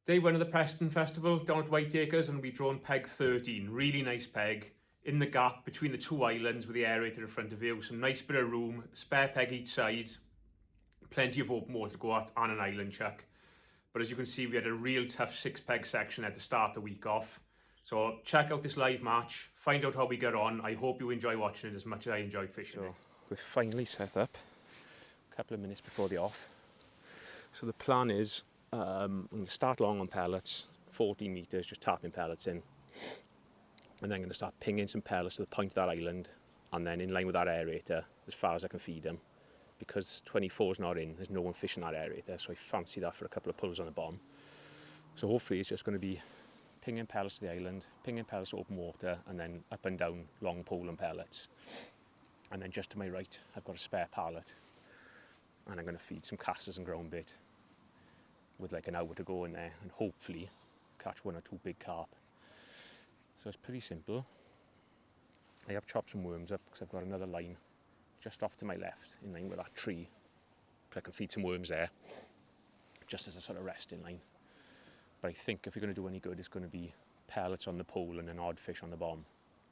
Day one of the Preston Festival down at Whiteacres, and we drawn peg 13. Really nice peg in the gap between the two islands with the aerator in front of you. Some nice bit of room, spare peg each side, plenty of open water to go at, and an island chuck. But as you can see, we had a real tough 6-peg section at the start of the week off. So check out this live match, find out how we get on. I hope you enjoy watching it as much as I enjoyed fishing it. We're finally set up a couple of minutes before the off. So the plan is I'm going to start long on pellets, 14 metres, just tapping pellets in. And then I'm going to start pinging some pellets to the point of that island, and then in line with that aerator as far as I can feed them. Because 24's not in, there's no one fishing that aerator, so I fancy that for a couple of pulls on the bomb. So hopefully it's just going to be pinging pellets to the island, pinging pellets to open water, and then up and down long pole and pellets. And then just to my right, I've got a spare pallet, and I'm going to feed some casters and ground bait with like an hour to go in there, and hopefully catch 1 or 2 big carp. So it's pretty simple. I have chopped some worms up because I've got another line just off to my left in line with that tree. I can feed some worms there just as a sort of resting line. But I think if you're going to do any good, it's going to be pellets on the pole and an odd fish on the bomb.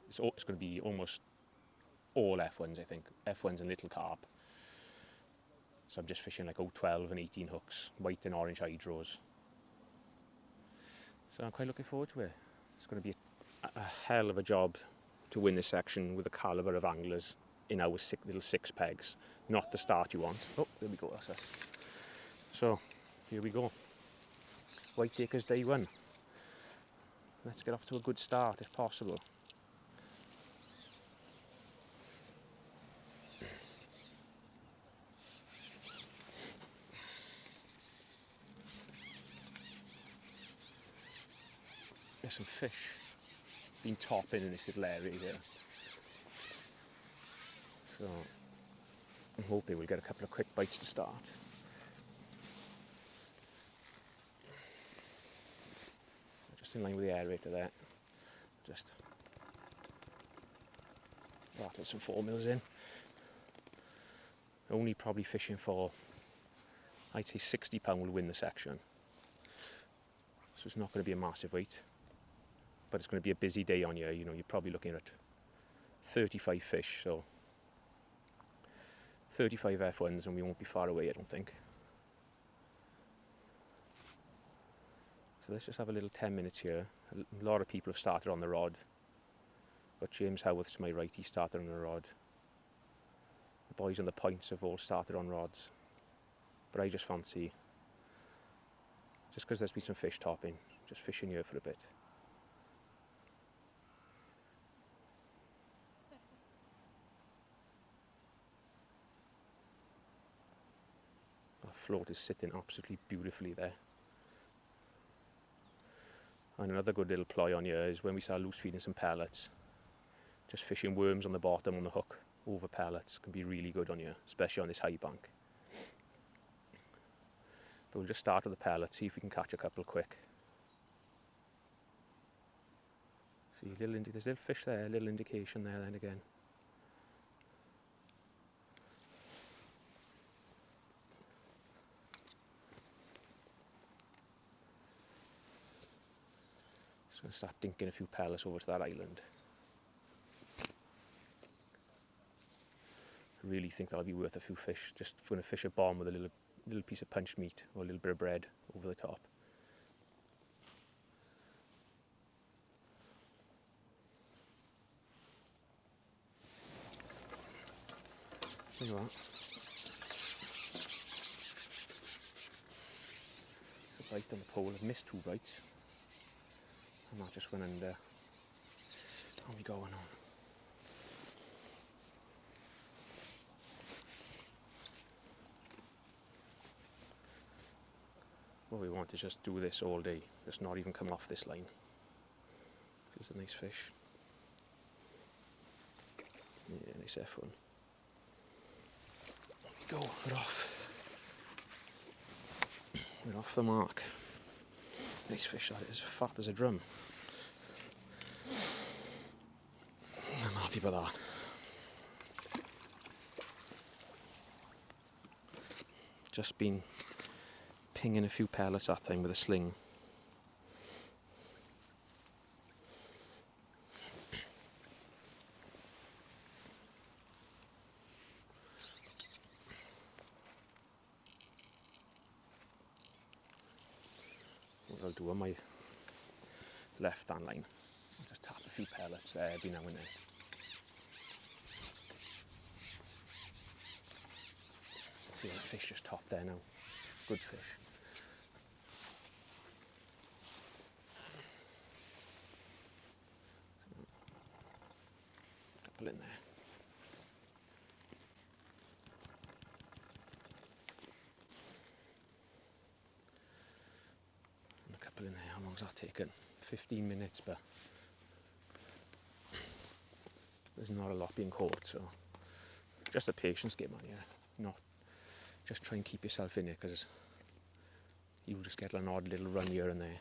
It's going to be almost all F1s, I think. F1s and little carp. So I'm just fishing like 12 and 18 hooks, white and orange hydros. So I'm quite looking forward to it. It's going to be a hell of a job to win this section with a calibre of anglers in our little 6 pegs. Not the start you want. Oh, there we go, that's us. So, here we go. Whiteacres day 1. Let's get off to a good start if possible. There's some fish been topping in this little area here. So I'm hoping we'll get a couple of quick bites to start. Just in line with the aerator there. Just rattle some 4mm in. Only probably fishing for, I'd say 60 pound will win the section. So it's not going to be a massive weight. But it's going to be a busy day on here. You know, you're probably looking at 35 fish, so 35 F1s, and we won't be far away, I don't think. So let's just have a little 10 minutes here. A lot of people have started on the rod. Got James Howarth to my right, he started on the rod. The boys on the points have all started on rods. But I just fancy, just because there's been some fish topping, just fishing here for a bit. Our float is sitting absolutely beautifully there. And another good little ploy on here is when we start loose feeding some pellets, just fishing worms on the bottom on the hook over pellets can be really good on here, especially on this high bank. But we'll just start with the pellets, see if we can catch a couple quick. See, there's a little fish there, a little indication there then again. Just going to start dinking a few pellets over to that island. I really think that'll be worth a few fish. Just going to fish a bomb with a little piece of punched meat or a little bit of bread over the top. There you are. It's a bite on the pole. I've missed 2 bites. And that just went under. How are we going on? What we want is just do this all day. Just not even come off this line. It's a nice fish. Yeah, nice F1. There we go, we're off. We're off the mark. Nice fish that is, fat as a drum. I'm happy with that. Just been pinging a few pellets that time with a sling. do on my left hand line. I'll just tap a few pellets there every now and then. See that fish just top there now. Good fish. Couple in there. And a couple in there. How long's that taken? 15 minutes, but there's not a lot being caught, so just a patience game on here. Not just try and keep yourself in it, because you'll just get an odd little run here and there.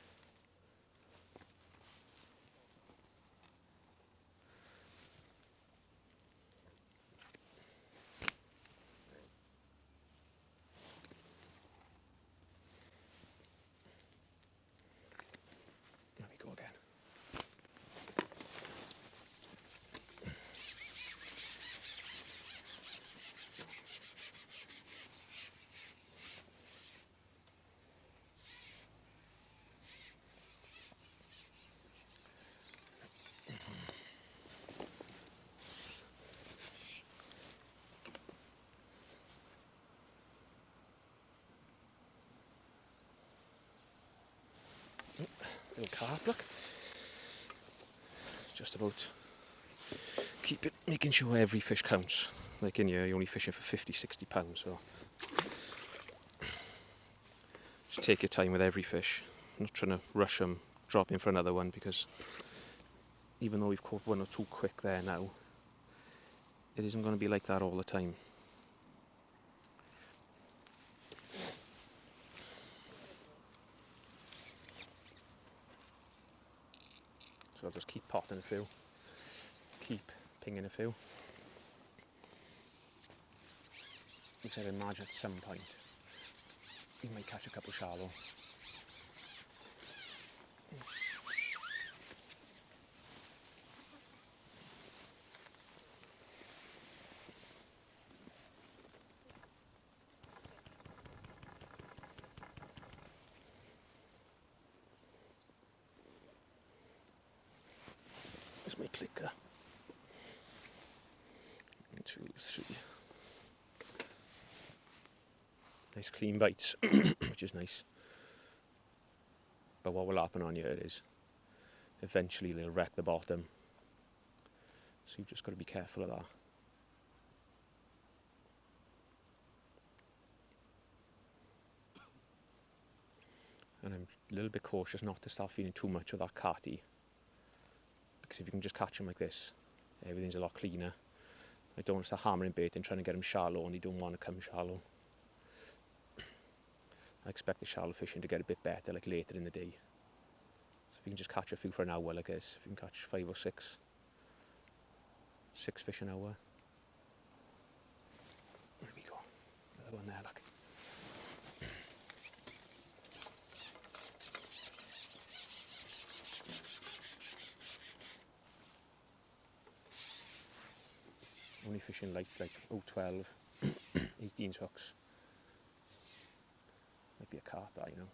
There we go again. Little carp, look. It's just about making sure every fish counts. Like in here, you're only fishing for 50, 60 pounds, so just take your time with every fish. I'm not trying to rush them, drop in for another one, because even though we've caught one or two quick there now, it isn't going to be like that all the time. So I'll just keep potting a few, keep pinging a few. Which I'd imagine at some point you might catch a couple shallow. There's my clicker. 1, 2, 3. Nice clean bites, which is nice. But what will happen on here is eventually they'll wreck the bottom. So you've just got to be careful of that. And I'm a little bit cautious not to start feeding too much of that carty. Because if you can just catch them like this, everything's a lot cleaner. I don't want to start hammering bait and trying to get them shallow, and you don't want to come shallow. I expect the shallow fishing to get a bit better like later in the day. So if you can just catch a few for an hour like this, if you can catch 5 or 6 fish an hour. There we go. Another one there, look. Only fishing like 12, 18 hooks. Might be a carp, that, you know.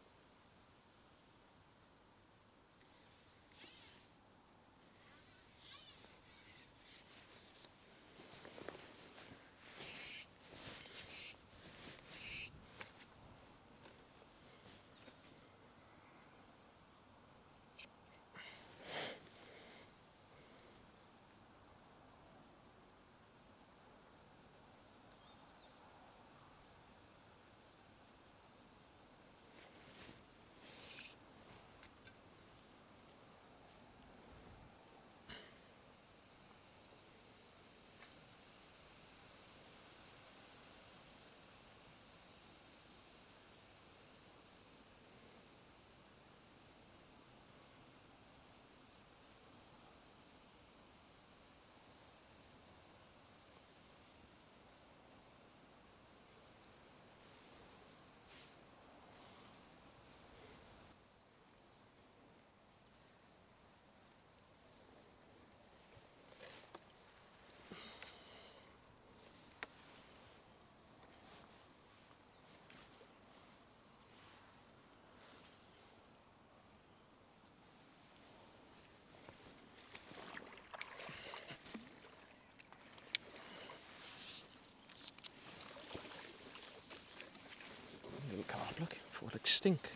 stink.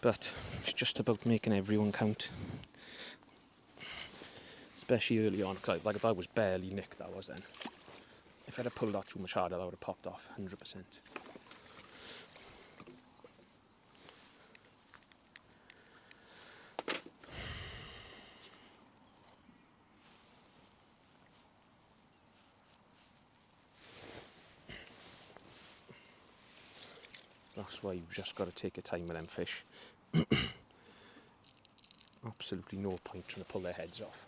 But it's just about making everyone count. Especially early on, cause like that was barely nicked, that was then. If I'd have pulled that too much harder, that would have popped off, 100%. That's why you've just got to take your time with them fish. Absolutely no point trying to pull their heads off.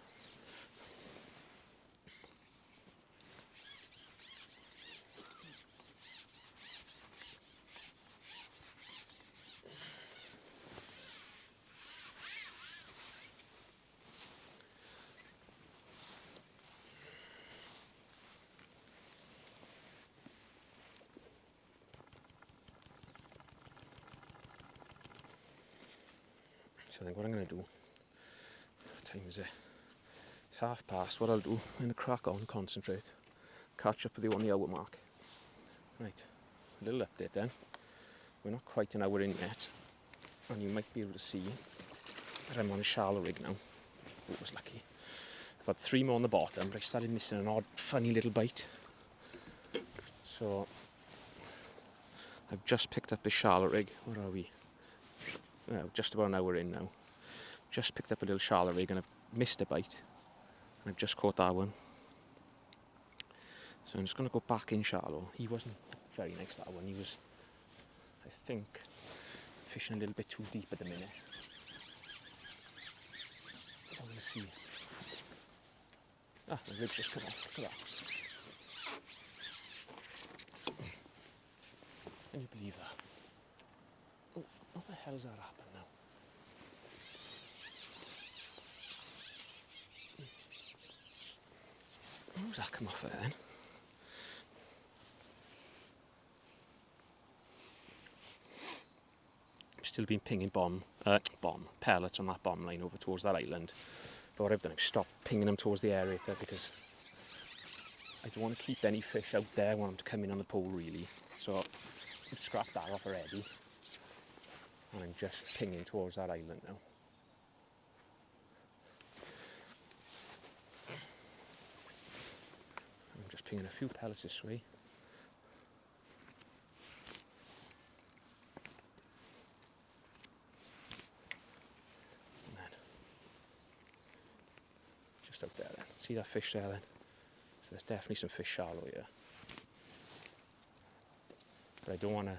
So I think what I'm going to do, what time is it? It's past. What I'll do, I'm going to crack on, concentrate, catch up with you on the hour mark. Right, a little update then. We're not quite an hour in yet, and you might be able to see that I'm on a shallow rig now. Oh, I was lucky. I've had 3 more on the bottom, but I started missing an odd, funny little bite. So I've just picked up the shallow rig. Where are we? Well, just about an hour in now. Just picked up a little shallow rig and I've missed a bite. And I've just caught that one. So I'm just going to go back in shallow. He wasn't very nice, that one. He was, I think, fishing a little bit too deep at the minute. So I'm going to see. Ah, the rig's just come off. Look at that. Can you believe that? Oh, what the hell has that happened now? How's that come off there then? I've still been pinging pellets on that bomb line over towards that island. But what I've done, I've stopped pinging them towards the aerator because I don't want to keep any fish out there when I'm coming on the pole really. So I've scrapped that off already. And I'm just pinging towards that island now. I'm just pinging a few pellets this way. And then just out there then. See that fish there then? So there's definitely some fish shallow here. But I don't want to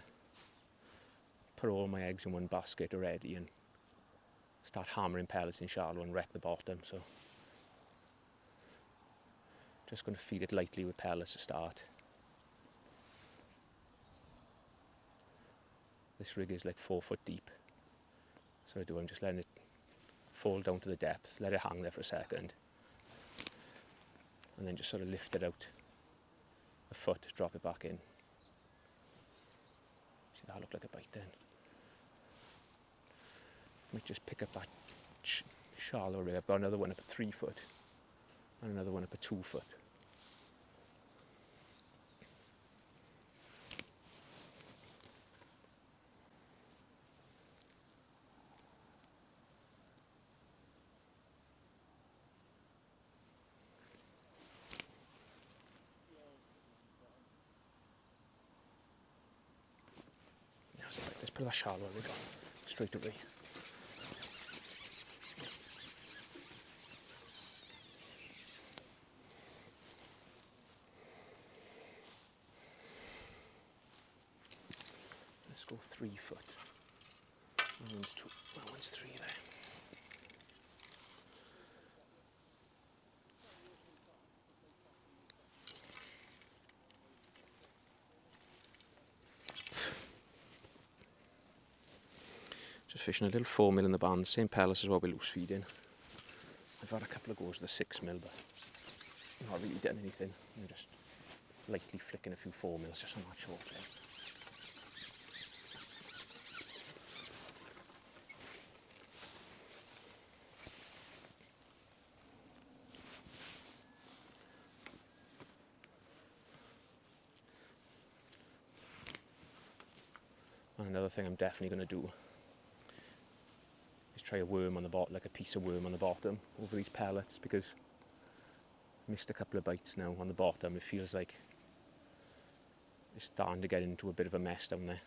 put all my eggs in one basket already and start hammering pellets in shallow and wreck the bottom, so just going to feed it lightly with pellets to start. This rig is like 4 foot deep, so I'm just letting it fall down to the depth, let it hang there for a second, and then just sort of lift it out a foot, drop it back in. See, that looked like a bite then. Might just pick up that shallow rig. I've got another one up at 3 foot and another one up at 2 foot. Yeah, so let's put that shallow rig on straight away. Go 3 foot. That one's 2, that one's 3 there. Just fishing a little 4mm in the band, same pellets as what we're loose feeding. I've had a couple of goes with the 6mm, but not really done anything. I'm just lightly flicking a few 4mm just on that short leg. And Another thing I'm definitely going to do is try a worm on the bottom, like a piece of worm on the bottom over these pellets, because I missed a couple of bites now on the bottom. It feels like it's starting to get into a bit of a mess down there.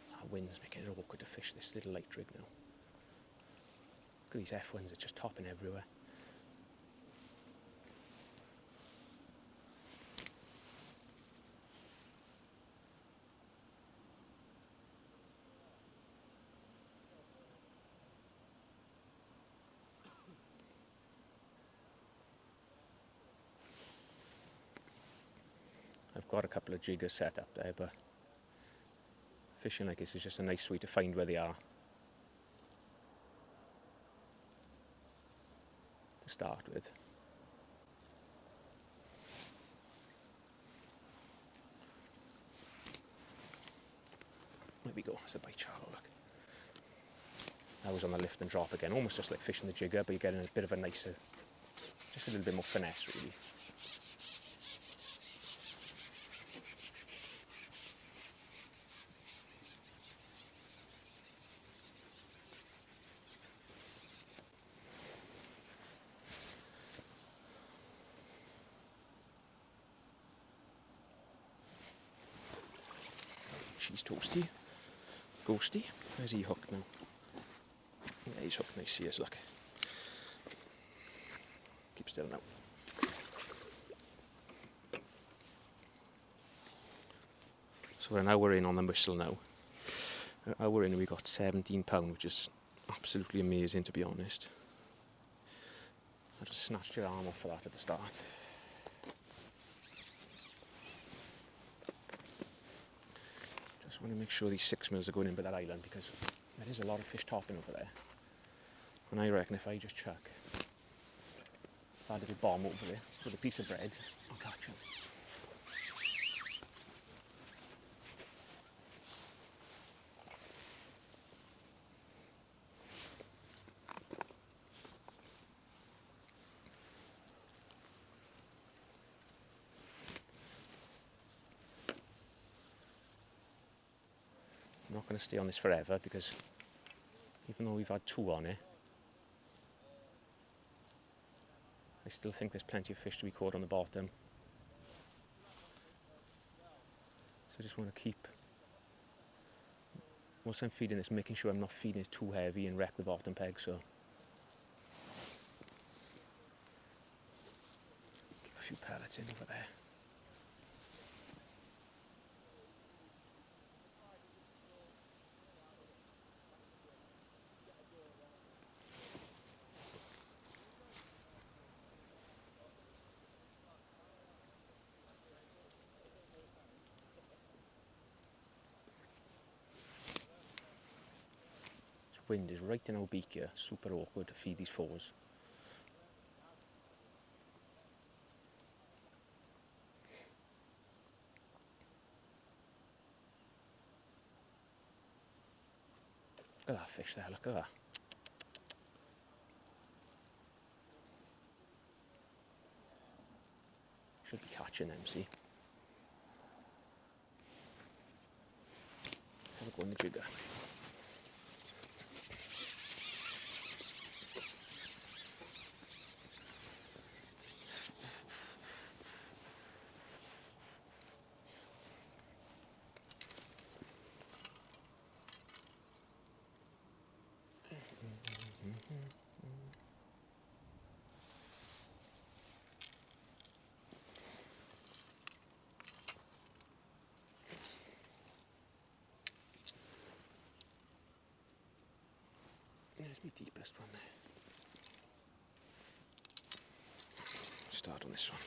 That wind's making it awkward to fish this little light rig now. Look at these F1s, they're just topping everywhere. I've got a couple of jiggers set up there, but fishing like this is just a nice way to find where they are to start with. There we go, that's a bite, Charlo, look. That was on the lift and drop again, almost just like fishing the jigger, but you're getting a bit of a nicer, just a little bit more finesse really. She's toasty. Ghosty. Where's he hooked now? Yeah, he's hooked nice. He is, look. Keep still now. So now we're in on the whistle now. An hour in and we got £17, which is absolutely amazing, to be honest. I just snatched your arm off for that at the start. Just want to make sure these 6mm are going in by that island, because there is a lot of fish topping over there. And I reckon if I just chuck that little bomb over there with a piece of bread, I'll catch them. I'm not going to stay on this forever, because even though we've had 2 on it, I still think there's plenty of fish to be caught on the bottom. So I just want to keep, once I'm feeding this, making sure I'm not feeding it too heavy and wreck the bottom peg, so keep a few pellets in over there. Wind is right in our beak here, super awkward to feed these 4s. Look at that fish there, look at that. Should be catching them, see. Let's have a go on the jigger. There's my deepest one there. Start on this one.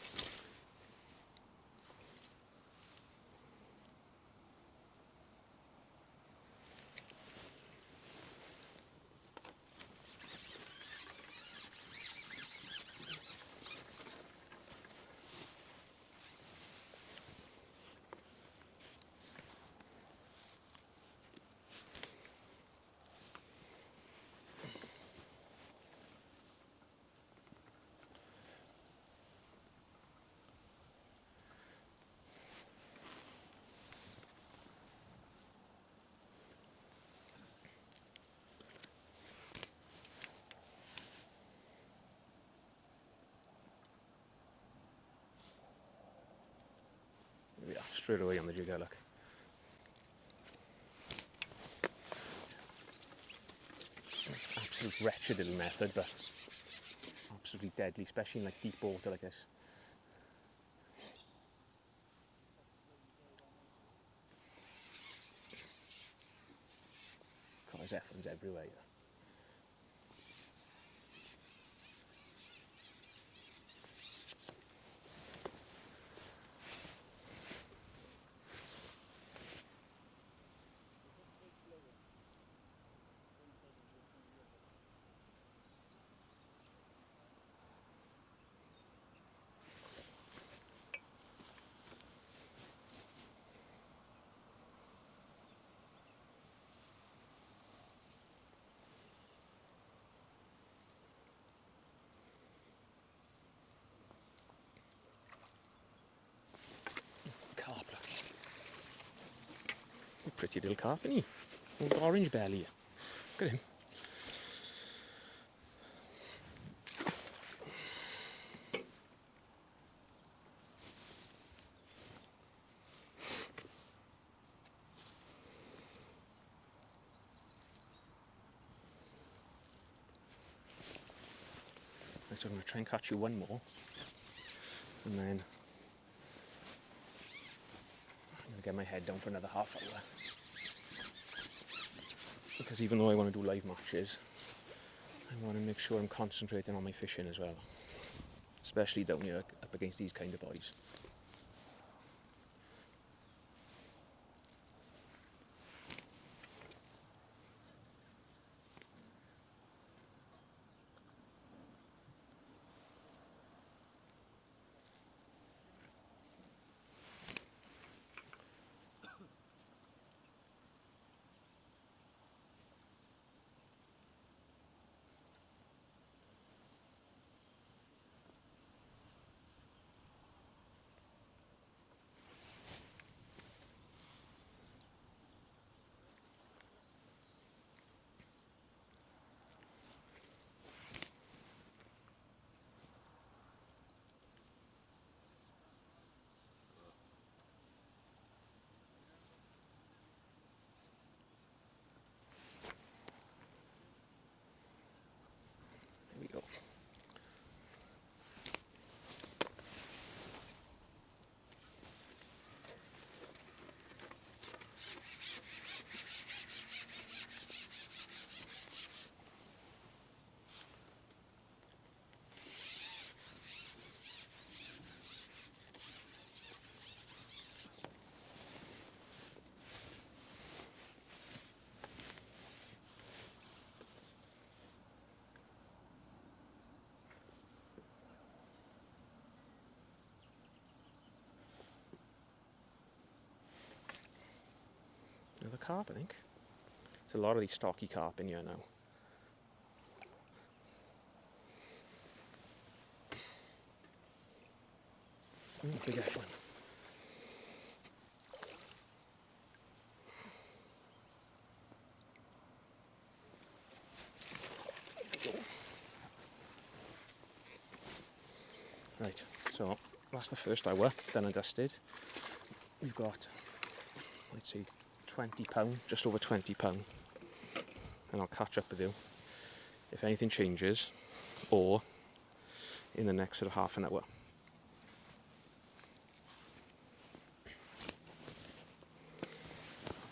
straight away on the jigger, look. Absolute wretched little method, but absolutely deadly, especially in like deep water like this. God, there's F1s everywhere here. Carp, look. A pretty little carp, isn't he? With orange belly. Look at him. Right, so I'm going to try and catch you one more, and then I'm going to get my head down for another half hour. Because even though I want to do live matches, I want to make sure I'm concentrating on my fishing as well. Especially down here up against these kind of boys. Here we go. Another carp, I think. There's a lot of these stocky carp in here now. Big F1. Right, so that's the first hour done and dusted. We've got, let's see, £20, just over £20, and I'll catch up with you if anything changes, or in the next sort of half an hour.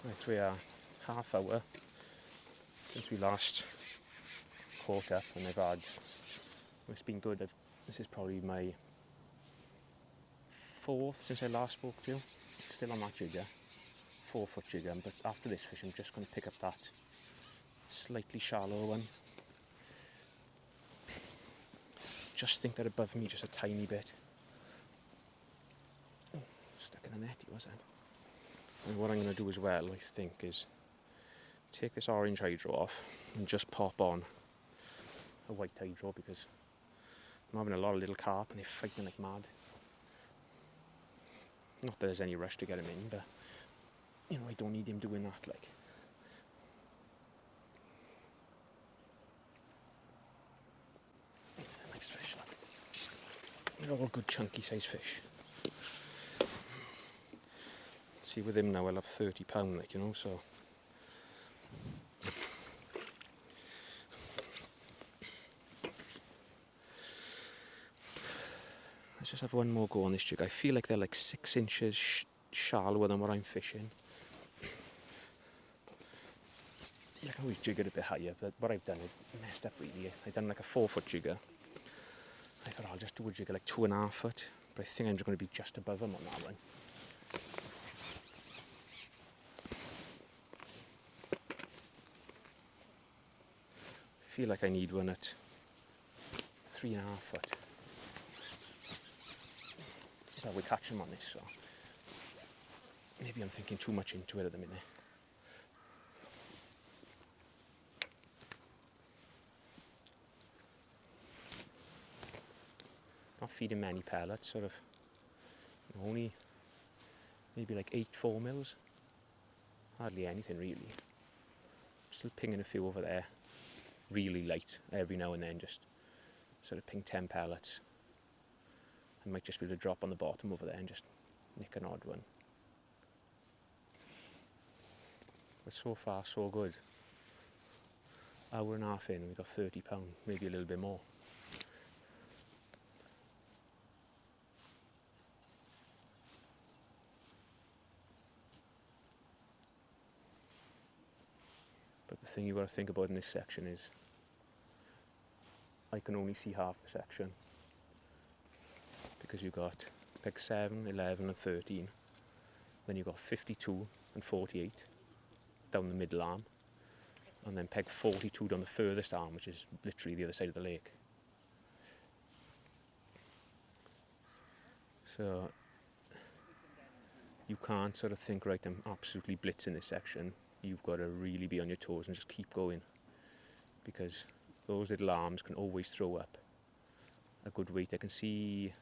Right, we are half hour since we last caught up, and I've had, it's been good. This is probably my fourth since I last spoke to you. Still on that jigger, 4-foot jigger, but after this fish I'm just going to pick up that slightly shallow one. Just think they're above me just a tiny bit. Oh, stuck in the net he was then. And what I'm going to do as well, I think, is take this orange hydro off and just pop on a white hydro, because I'm having a lot of little carp and they're fighting like mad. Not that there's any rush to get him in, but you know, I don't need him doing that, like. Nice fish, look. They're all good chunky size fish. See, with him now I'll have £30, like, you know, so. Let's just have one more go on this jig. I feel like they're like 6 inches shallower than what I'm fishing. I can always jig it a bit higher, but what I've done is messed up really. I've done like a 4-foot jigger. I thought I'll just do a jigger like 2.5 foot, but I think I'm just going to be just above them on that one. I feel like I need one at 3.5 foot. So we're catching them on this, so maybe I'm thinking too much into it at the minute. Not feeding many pellets, sort of only maybe like 8 4-mils. Hardly anything really. Still pinging a few over there, really light every now and then, just sort of ping 10 pellets. I might just be able to drop on the bottom over there and just nick an odd one. But so far so good. Hour and a half in, we got £30, maybe a little bit more. But the thing you got to think about in this section is I can only see half the section, because you've got peg 7, 11 and 13, then you've got 52 and 48 down the middle arm, and then peg 42 down the furthest arm, which is literally the other side of the lake. So you can't sort of think, right, I'm absolutely blitzing this section. You've got to really be on your toes and just keep going, because those little arms can always throw up a good weight. I can see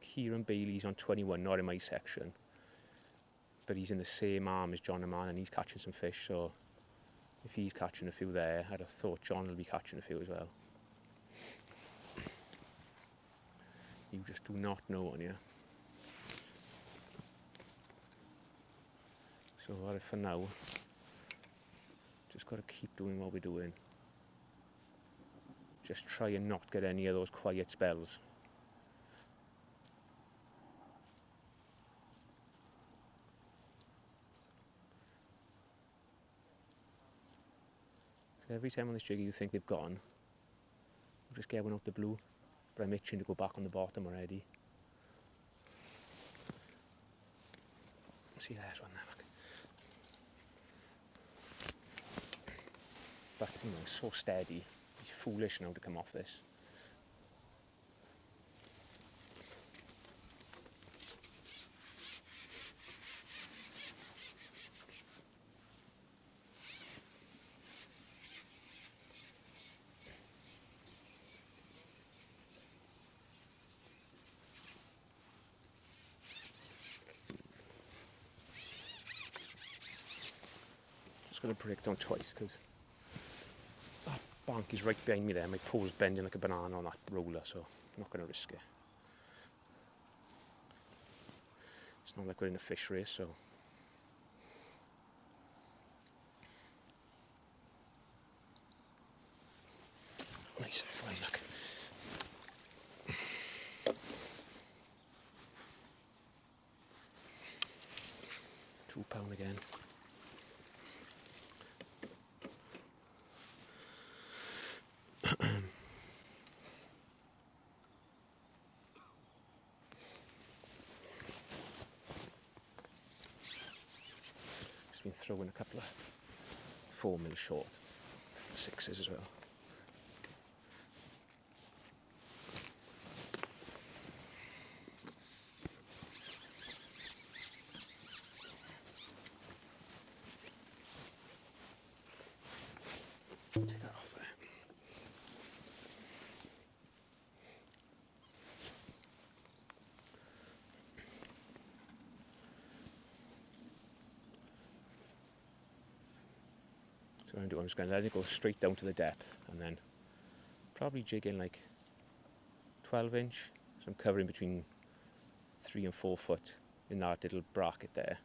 Kieran Bailey's on 21, not in my section, but he's in the same arm as John Aman and he's catching some fish, so if he's catching a few there, I'd have thought John will be catching a few as well. You just do not know, on you. So for now, just got to keep doing what we're doing. Just try and not get any of those quiet spells. So every time on this jigger you think they've gone, you just get one out the blue, but I'm itching to go back on the bottom already. See, there's one there, look. But you know, it's so steady. It's foolish now to come off this. Just going to break down twice because that bank is right behind me there. My pole's bending like a banana on that roller, so I'm not going to risk it. It's not like we're in a fish race, so. Nice, fine, look. £2 again. Just been throwing a couple of 4-mil short 6s as well. Take that off there. So what I'm doing, I'm just going to let it go straight down to the depth and then probably jig in like 12-inch. So I'm covering between 3 and 4 foot in that little bracket there.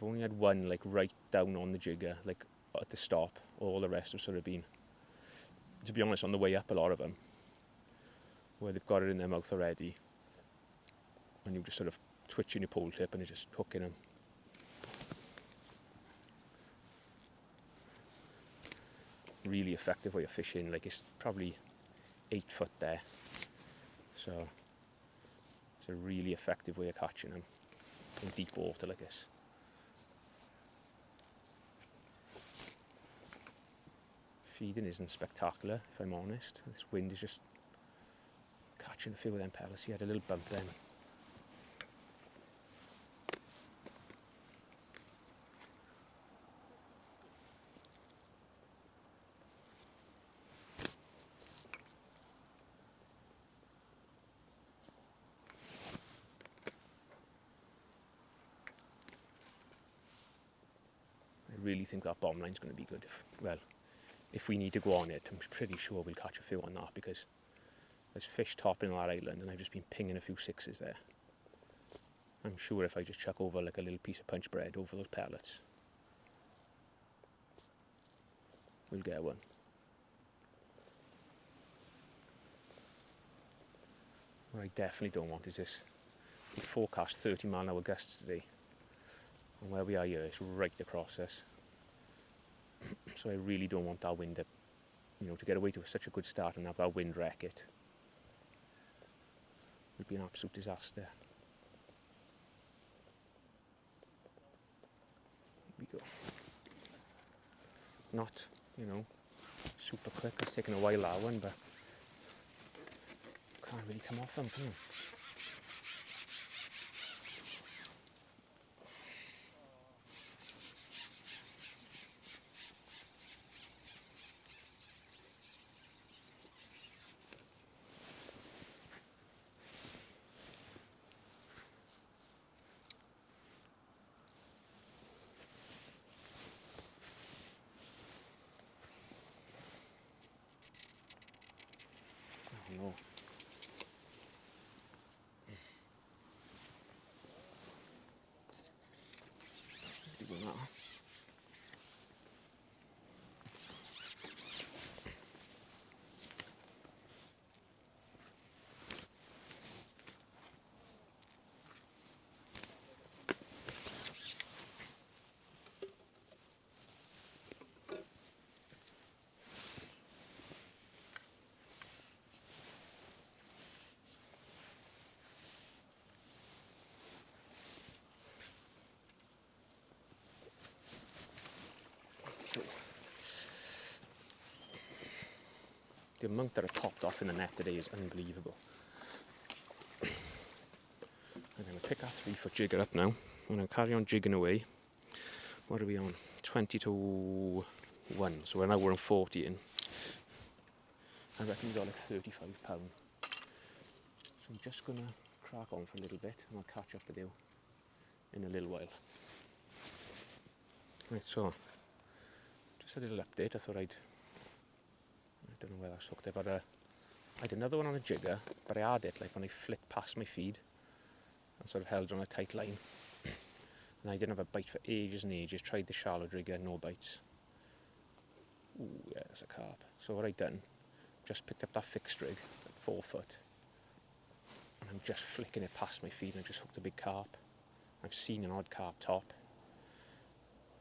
I've only had one like right down on the jigger, like at the stop. All the rest have sort of been, to be honest, on the way up, a lot of them, where they've got it in their mouth already, and you just sort of twitching your pole tip and it's just hooking them. Really effective way of fishing. Like, it's probably 8 foot there, so it's a really effective way of catching them in deep water like this. Feeding isn't spectacular, if I'm honest. This wind is just catching a few of them pellets. He had a little bump then. I really think that bomb line's going to be good. If we need to go on it, I'm pretty sure we'll catch a few on that, because there's fish topping on that island and I've just been pinging a few 6s there. I'm sure if I just chuck over like a little piece of punch bread over those pellets, we'll get one. What I definitely don't want is this. We forecast 30-mile-an-hour gusts today, and where we are here is right across us. So I really don't want that wind to get away to such a good start and have that wind wreck it. It would be an absolute disaster. Here we go. Not, super quick. It's taken a while, that one, but can't really come off them, can you? No. Pretty good now. The amount that are topped off in the net today is unbelievable. I'm going to pick our 3-foot jigger up now. I'm going to carry on jigging away. What are we on? 20 to 1. So we're on 40 in. I reckon we've got like 35 pound. So I'm just going to crack on for a little bit and I'll catch up with you in a little while. Right, so just a little update. I don't know where that's hooked. I had another one on a jigger, but I had it like when I flicked past my feed and sort of held on a tight line. And I didn't have a bite for ages and ages. Tried the shallow jigger, no bites. Ooh, yeah, there's a carp. So what I done, just picked up that fixed rig at 4 foot, and I'm just flicking it past my feed, and I've just hooked a big carp. I've seen an odd carp top,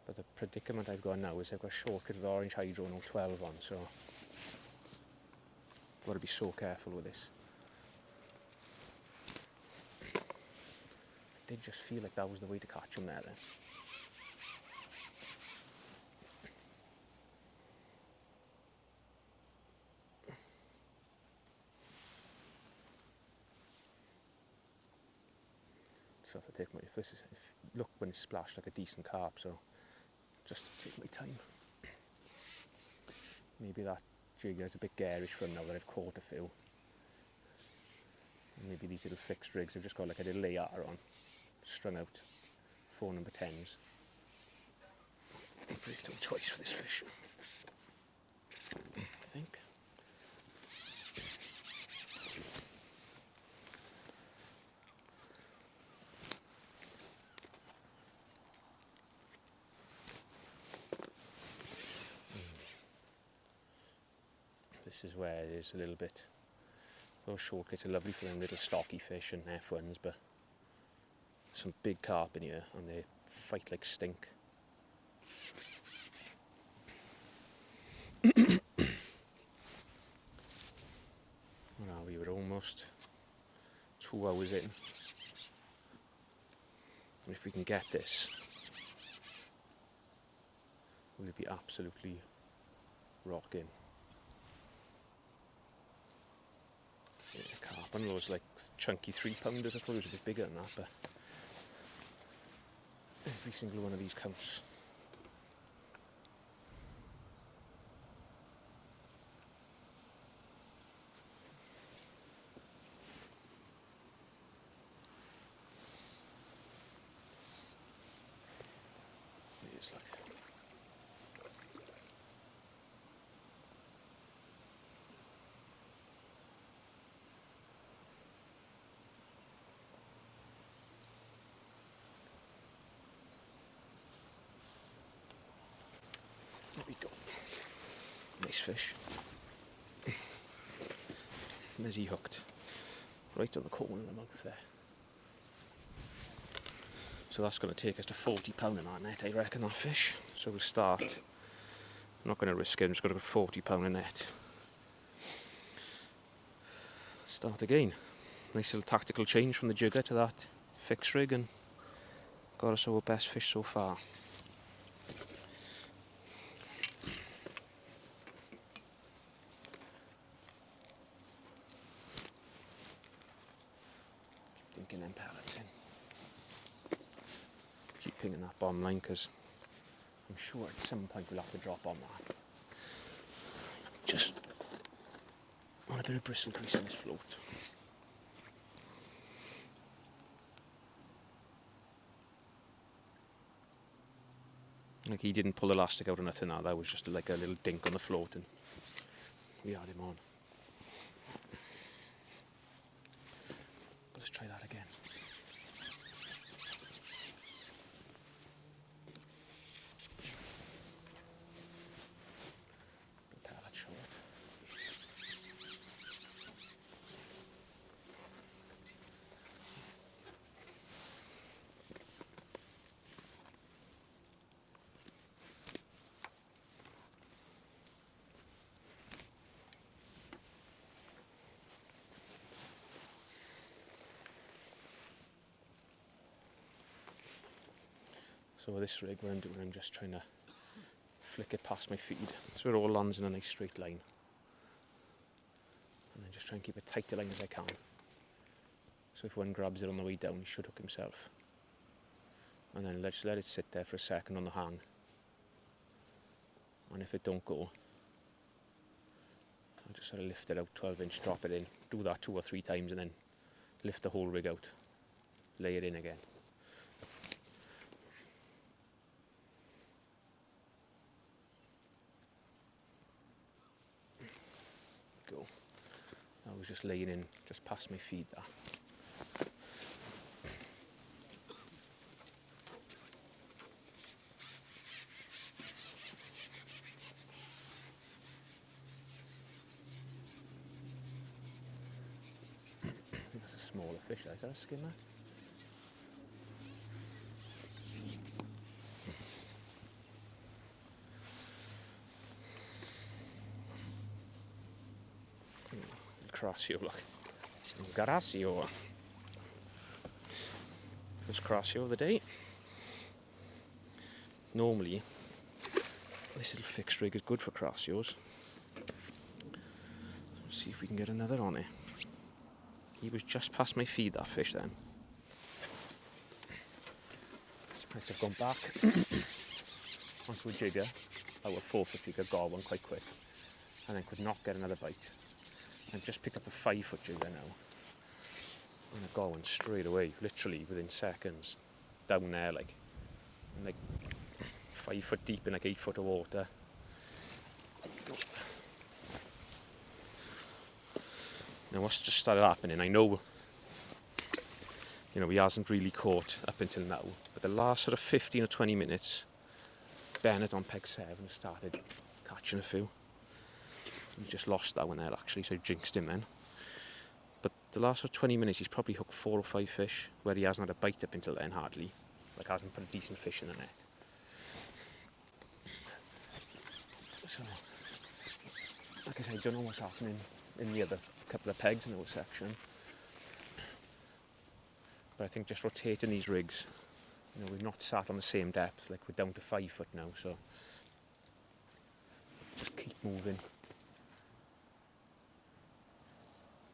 but the predicament I've got now is I've got a shortcut with orange hydro and 12 on, so I've got to be so careful with this. I did just feel like that was the way to catch him there then. Just have to take my, look when it's splashed like a decent carp, so just take my time. Maybe that jigger is a bit garish for him now that I've caught a few. And maybe these little fixed rigs have just got like a little AR on, strung out, 4 number 10s. I've breaked out twice for this fish, I think. this is where it is a little bit. Those shortcuts are lovely for them little stocky fish and F1s, but some big carp in here and they fight like stink. Well, we were almost 2 hours in. And if we can get this, we'll be absolutely rocking. Yeah, carp on those like chunky 3-pounders. I thought it was a bit bigger than that, but every single one of these counts. It's like there we go. Nice fish. There's he hooked. Right on the corner of the mouth there. So that's going to take us to 40 pound in our net, I reckon, that fish. So we'll start. I'm not going to risk it, I'm just going to go 40 pound a net. Start again. Nice little tactical change from the jigger to that fixed rig, and got us our best fish so far. Keep dinking them pellets in. Keep pinging that bottom line, because I'm sure at some point we'll have to drop on that. Just want a bit of bristle grease on this float. Like, he didn't pull elastic out or nothing. That was just like a little dink on the float, and we had him on. Let's try that again. The pellet short. So with this rig, what I'm doing, I'm just trying to flick it past my feed so it all lands in a nice straight line. And then just try and keep it tight to line as I can. So if one grabs it on the way down, he should hook himself. And then just let it sit there for a second on the hang. And if it don't go, I'll just sort of lift it out 12-inch, drop it in, do that 2 or 3 times, and then lift the whole rig out, lay it in again. Go. I was just laying in just past my feet there. I think that's a smaller fish. Is that a skimmer? Crassio, look. Crassio. First crassio of the day. Normally, this little fixed rig is good for crassios. Let's see if we can get another on it. He was just past my feed, that fish then. Right, I've gone back onto a jigger, our 4-foot jigger, got one quite quick, and then could not get another bite. I've just picked up a 5-foot jigger now, and I got one straight away, literally within seconds, down there, like 5 foot deep in like 8 foot of water. There you go. Now what's just started happening, I know, he hasn't really caught up until now, but the last sort of 15 or 20 minutes, Bennett on peg 7 started catching a few. He just lost that one there actually, so he jinxed him then. But the last 20 minutes he's probably hooked 4 or 5 fish, where he hasn't had a bite up until then hardly. Like hasn't put a decent fish in the net. So, like I said, I don't know what's happening in the other couple of pegs in the section. But I think just rotating these rigs, you know, we've not sat on the same depth, like we're down to 5 foot now, so just keep moving.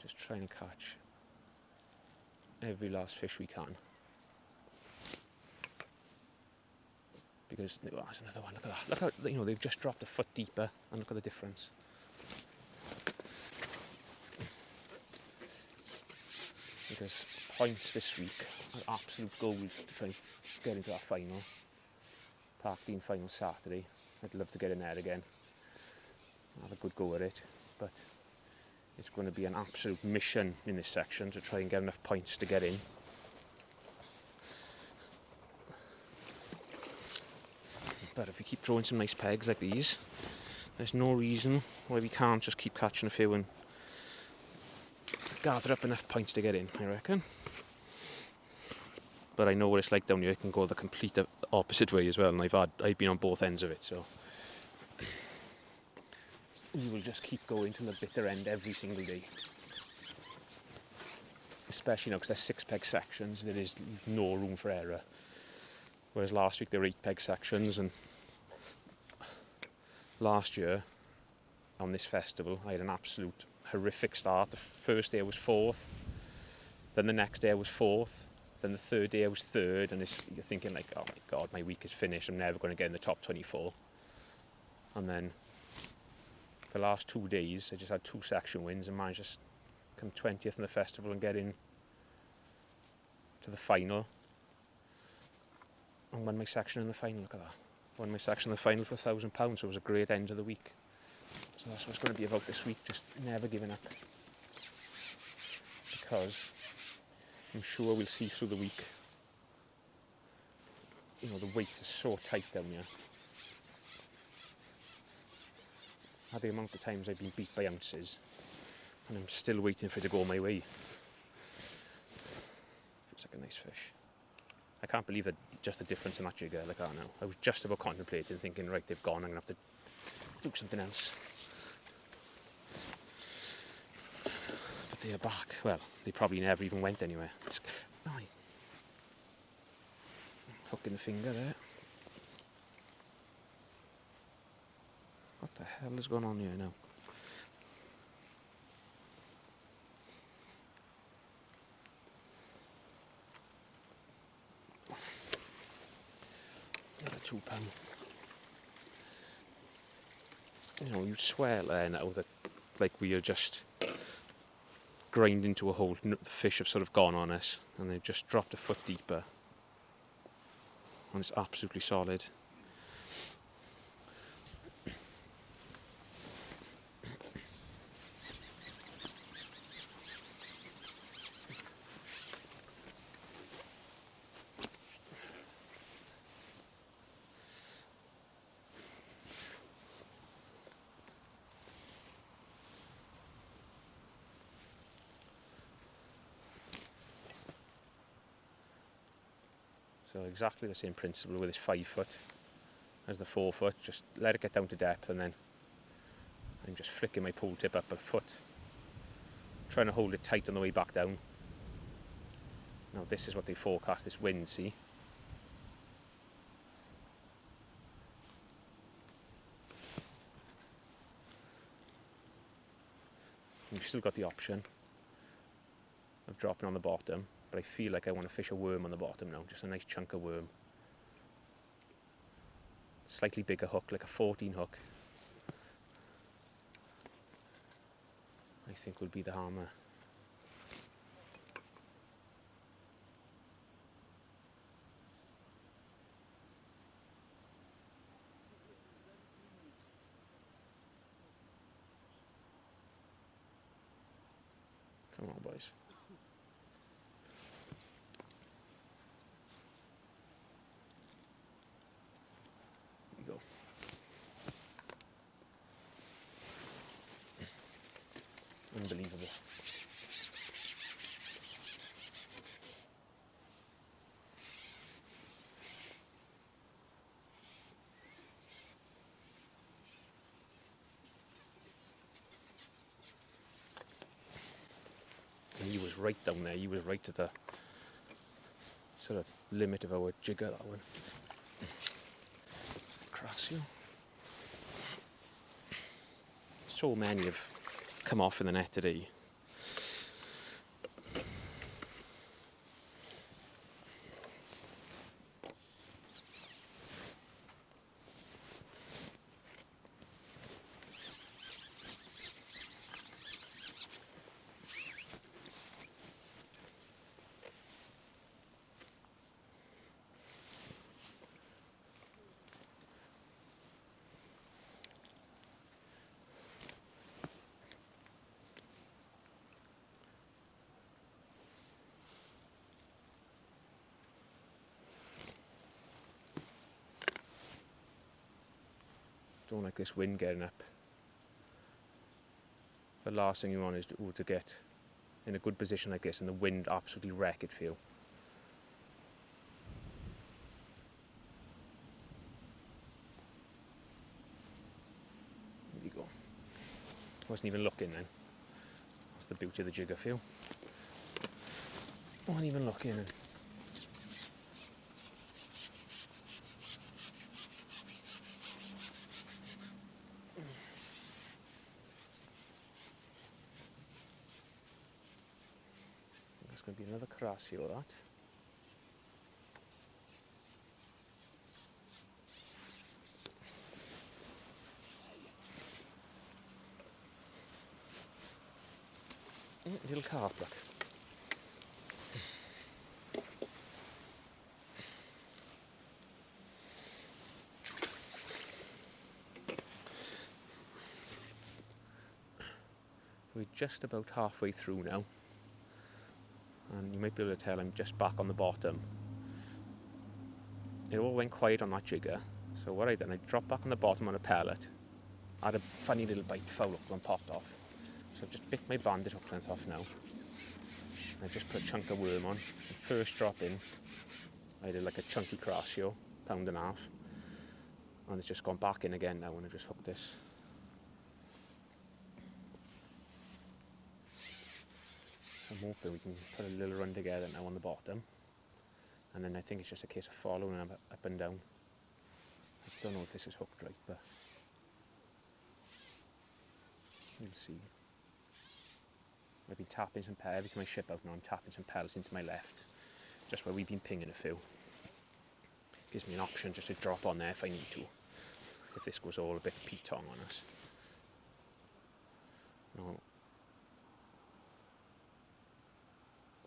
Just trying to catch every last fish we can. Because, oh, there's another one, look at that. Look how, you know, they've just dropped a foot deeper, and look at the difference. Because points this week are absolute gold to try and get into that final. Park Dean final Saturday. I'd love to get in there again. Have a good go at it. But it's going to be an absolute mission in this section to try and get enough points to get in. But if we keep throwing some nice pegs like these, there's no reason why we can't just keep catching a few and gather up enough points to get in, I reckon. But I know what it's like down here. It can go the complete opposite way as well, and I've been on both ends of it, so we will just keep going to the bitter end every single day. Especially now because there's 6 peg sections, there is no room for error. Whereas last week there were 8 peg sections, and last year on this festival I had an absolute horrific start. The first day I was 4th, then the next day I was 4th, then the third day I was 3rd, and you're thinking like, oh my god, my week is finished, I'm never going to get in the top 24. And then the last 2 days I just had 2 section wins and managed to come 20th in the festival and get in to the final. And won my section in the final, look at that. Won my section in the final for £1,000, so it was a great end of the week. So that's what it's going to be about this week, just never giving up. Because I'm sure we'll see through the week, you know, the weight is so tight down here. At the amount of times I've been beat by ounces, and I'm still waiting for it to go my way. Feels like a nice fish. I can't believe that just the difference in that jigger, like that now. I was just about contemplating, thinking, right, they've gone, I'm going to have to do something else. But they are back. Well, they probably never even went anywhere. Hook in the finger there. What the hell is going on here now? Another £2. You know, you swear there now that like we are just grind into a hole. The fish have sort of gone on us, and they've just dropped a foot deeper, and it's absolutely solid. So exactly the same principle with this 5 foot as the 4 foot. Just let it get down to depth, and then I'm just flicking my pole tip up a foot, trying to hold it tight on the way back down. Now this is what they forecast, this wind, see? You've still got the option of dropping on the bottom, but I feel like I want to fish a worm on the bottom now, just a nice chunk of worm. Slightly bigger hook, like a 14 hook, I think would be the hammer. Come on, boys. Here you go. Unbelievable. And he was right down there. He was right at the sort of limit of our jigger, that one. Crassio. So many have come off in the net today. Don't like this wind getting up. The last thing you want is to get in a good position like this and the wind absolutely wreck it for you. There you go. Wasn't even looking then. That's the beauty of the jigger for you. Wasn't even looking. Going to be another Crassio, that. Little carp, look. We're just about halfway through now. And you might be able to tell I'm just back on the bottom. It all went quiet on that jigger, so what I done, I dropped back on the bottom on a pellet. I had a funny little bite foul hook one popped off, so I've just bit my bandit hook length off now. I just put a chunk of worm on. The first drop in, I did like a chunky Crassio, £1.5, and it's just gone back in again now when I just hooked this. I'm hoping we can put a little run together now on the bottom, and then I think it's just a case of following them up and down. I don't know if this is hooked right, but we'll see. I've been tapping some pellets. Every time I ship out now, I'm tapping some pellets into my left, just where we've been pinging a few. Gives me an option just to drop on there if I need to, if this goes all a bit petong on us. No.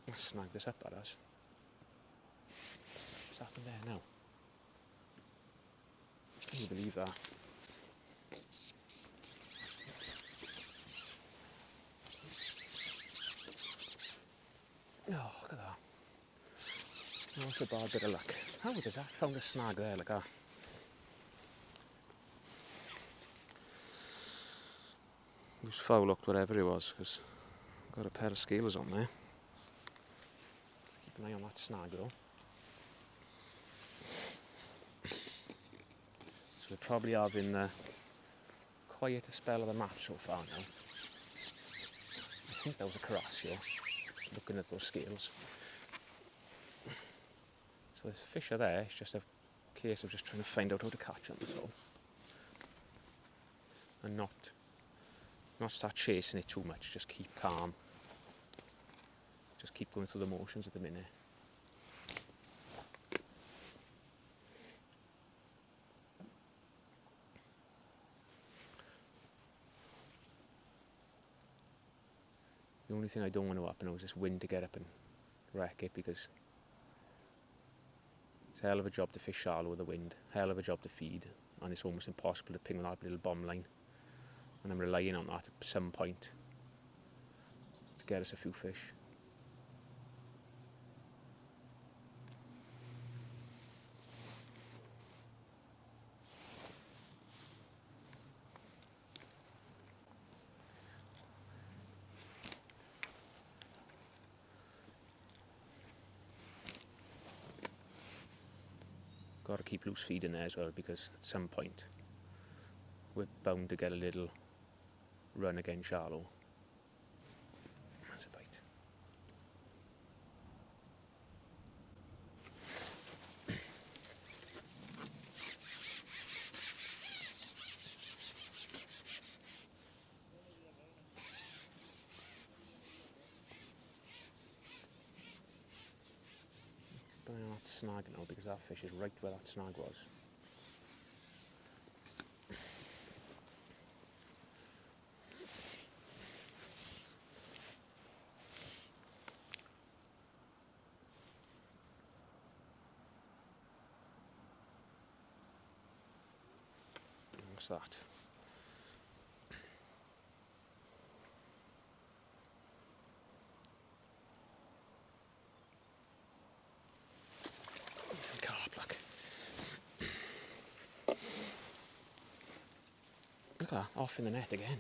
Let's snag this up at us. What's happened there now? Can you believe that? Oh, look at that. Not a bad bit of luck. How was that? Found a snag there like that. Just foul hooked whatever it was, because I've got a pair of scalers on there. Keep an eye on that snag though. So we're probably having the quietest spell of the match so far now. I think that was a Crassio, looking at those scales. So this fish are there, it's just a case of just trying to find out how to catch them, so. And not start chasing it too much, just keep calm. Just keep going through the motions at the minute. The only thing I don't want to happen now is this wind to get up and wreck it, because it's a hell of a job to fish shallow with the wind, hell of a job to feed, and it's almost impossible to ping with that little bomb line. And I'm relying on that at some point to get us a few fish. got to keep loose feed in there as well, because at some point we're bound to get a little run again shallow. That's a bite. But I'm not snagging now, because that fish is right where that snag was. What's that? Carp, look. Look at that, off in the net again.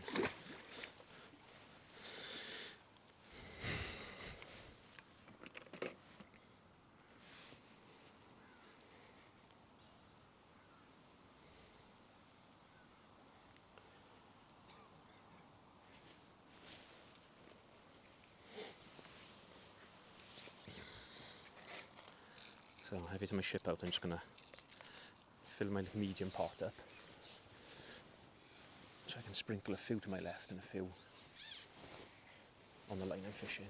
So every time I ship out, I'm just going to fill my medium pot up, so I can sprinkle a few to my left and a few on the line I'm fishing.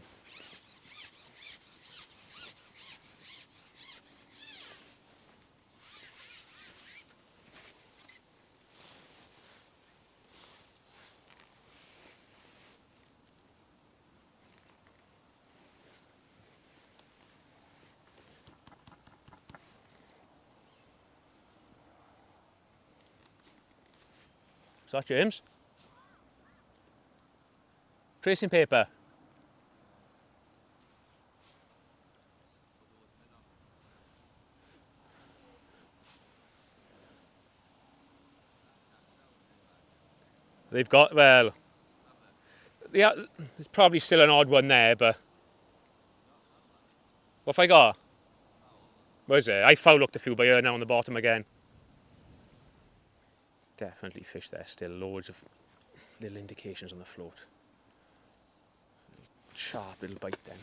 Is that James? Tracing paper. They've got, well, yeah, there's probably still an odd one there, but what have I got? Where's it? I foul looked a few by here now on the bottom again. Definitely fish there still, loads of little indications on the float. Sharp little bite then.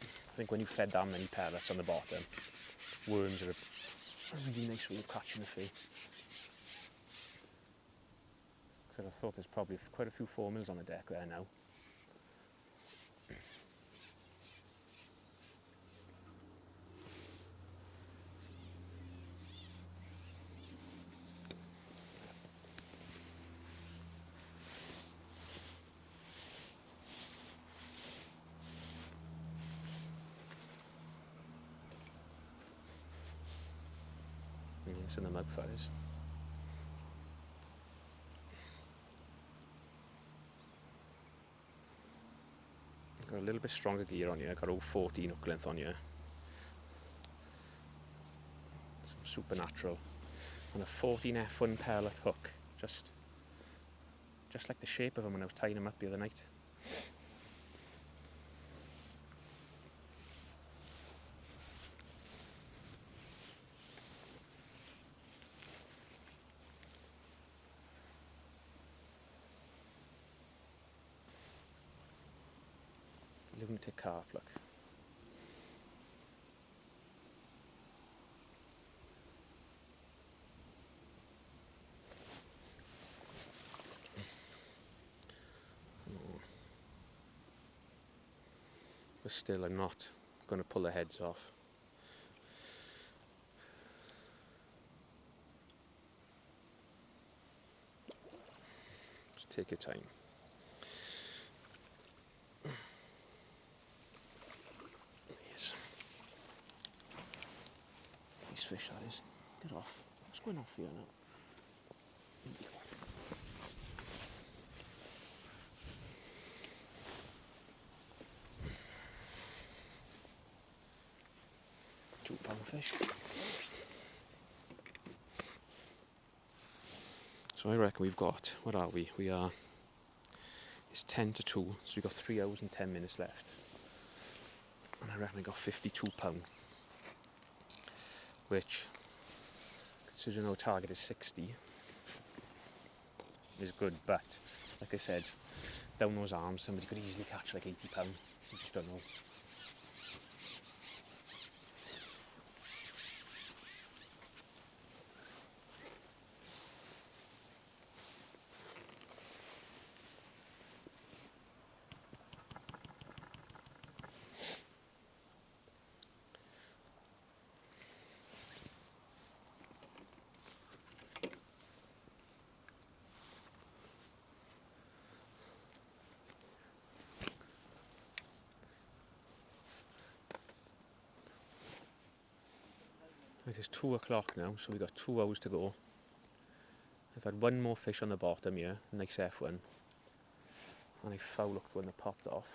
I think when you fed that many pellets on the bottom, worms are a really nice way of catching the fish. Because I thought there's probably quite a few 4mm on the deck there now. It's in the mouth, that is. Got a little bit stronger gear on here. Got all 14 hook length on here. Some supernatural. And a 14 F1 pellet hook. Just like the shape of them when I was tying them up the other night. Lunatic carp, look. But still, I'm not going to pull the heads off. Just take your time. Fish, that is. Get off. What's going off here now? £2 fish. So I reckon we've got, what are we? We are, it's 10 to 2, so we've got 3 hours and 10 minutes left. And I reckon I got £52. which, considering our target is 60, is good, but like I said, down those arms somebody could easily catch like 80 pound. You just don't know. It is 2 o'clock now, so we've got 2 hours to go. I've had one more fish on the bottom here, nice F1, and I foul-hooked one that popped off.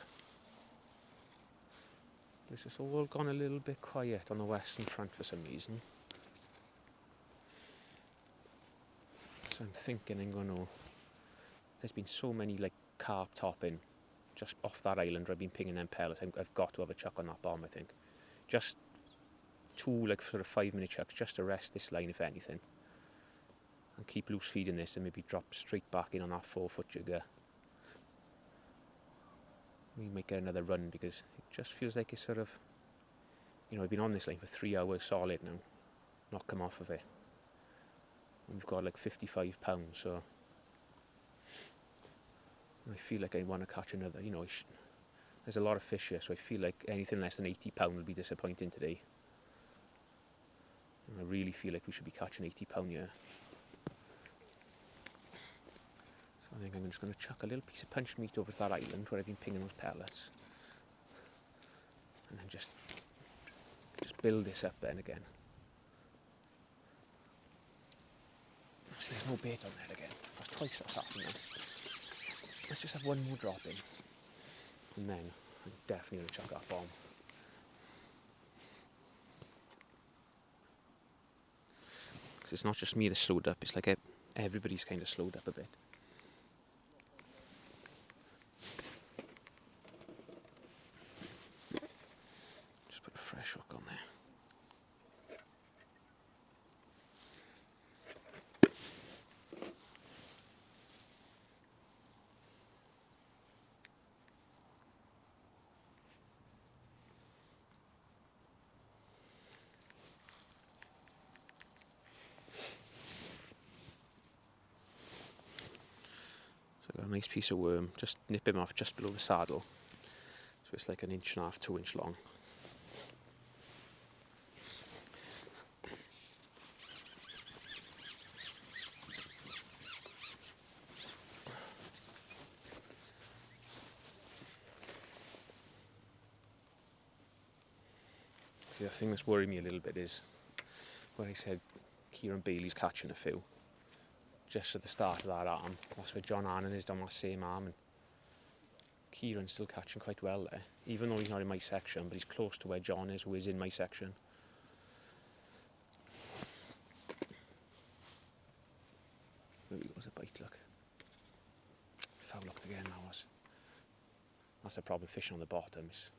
It's just all gone a little bit quiet on the western front for some reason. So I'm thinking I'm going to... There's been so many like carp topping just off that island where I've been pinging them pellets. I've got to have a chuck on that bomb, I think. Just 2 like sort of 5-minute chucks just to rest this line if anything. And keep loose feeding this and maybe drop straight back in on that 4-foot jigger. We might get another run because it just feels like it's sort of, you know, I've been on this line for 3 hours solid now, not come off of it. And we've got like 55 pounds, so I feel like I want to catch another, you know, there's a lot of fish here, so I feel like anything less than 80 pound will be disappointing today. And I really feel like we should be catching 80 pound here. So I think I'm just going to chuck a little piece of punched meat over to that island where I've been pinging those pellets. And then just build this up then again. So there's no bait on there again. That's twice that's happened now. Let's just have one more drop in. And then I'm definitely going to chuck that bomb. Because it's not just me that's slowed up, it's like everybody's kind of slowed up a bit. Just put a fresh hook on there. So I've got a nice piece of worm, just nip him off just below the saddle. So it's like 1.5 inch, 2 inch long. See, the thing that's worrying me a little bit is where I said Kieran Bailey's catching a few. Just at the start of that arm, that's where John Annan is down that same arm, and Kieran's still catching quite well there, even though he's not in my section, but he's close to where John is, who is in my section. There goes a bite, look. Foul-hooked again now. That's the problem, fishing on the bottoms.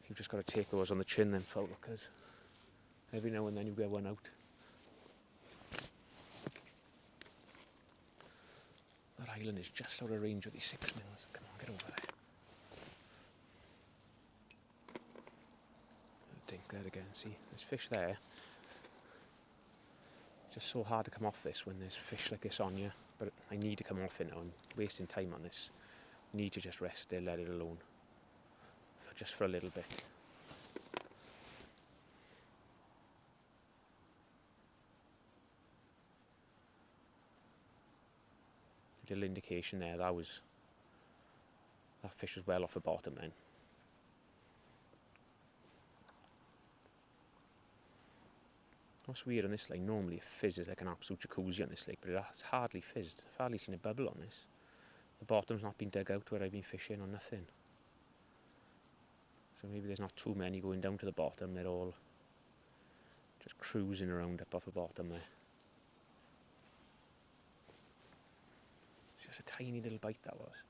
You've just got to take those on the chin then, foul-hookers. Every now and then you get one out. That island is just out of range with these 6 mils. Come on, get over there. Dink there again, see, there's fish there. It's just so hard to come off this when there's fish like this on you. But I need to come off it now, I'm wasting time on this. I need to just rest still, let it alone. Just for a little bit. A little indication there, that fish was well off the bottom then. What's weird on this lake, normally it fizzes like an absolute jacuzzi on this lake, but it's hardly fizzed. I've hardly seen a bubble on this. The bottom's not been dug out where I've been fishing or nothing. So maybe there's not too many going down to the bottom, they're all just cruising around up off the bottom there. It's just a tiny little bite that was.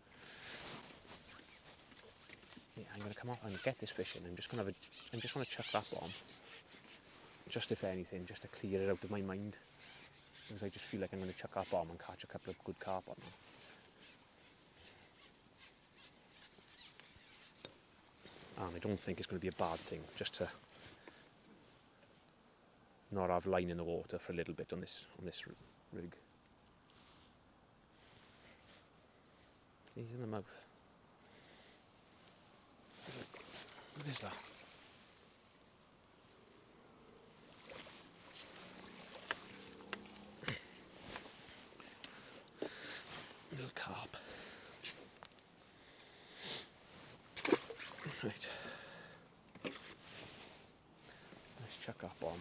Yeah, I'm going to come off and get this fish in. I just want to chuck that bomb. just if anything, just to clear it out of my mind, because I just feel like I'm going to chuck that bomb and catch a couple of good carp on them. And I don't think it's going to be a bad thing just to not have line in the water for a little bit on this rig. He's in the mouth. What is that? Little carp. Right. Let's chuck that bomb.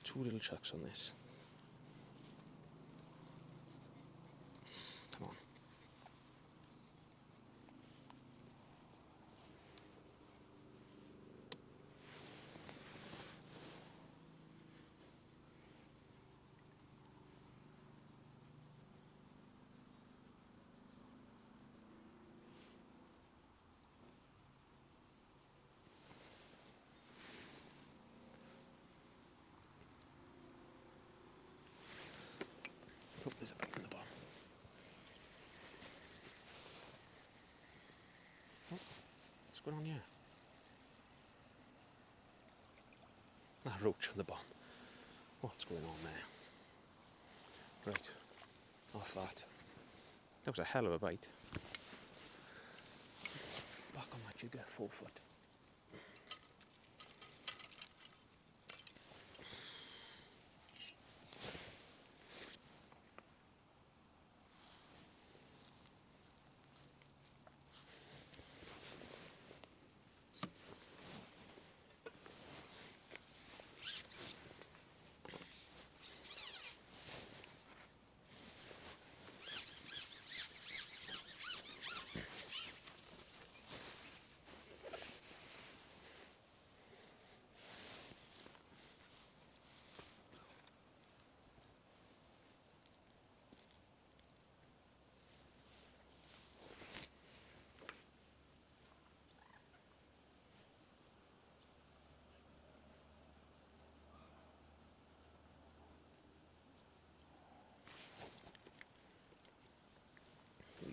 Two little chucks on this. Come on. Oh, there's a bite in the bottom. Oh, what's going on here? Ah, roach on the bottom. What's going on there? Right, off that. That was a hell of a bite. Back on my jigger, 4 foot.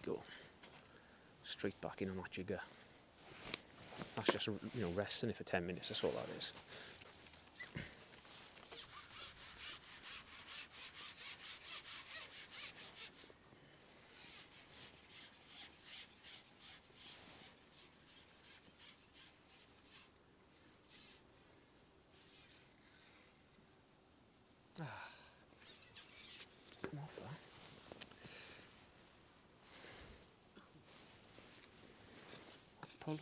Go straight back in on that jigger. That's just, resting it for 10 minutes, that's all that is. Come off that. Pull.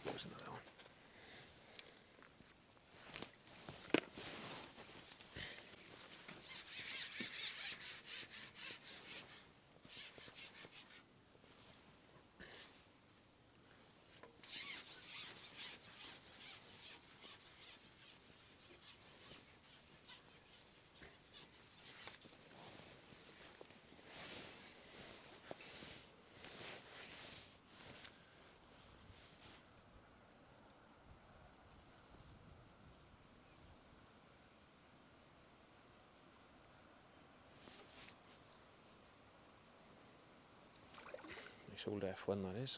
There's another one. Nice old F1 that is.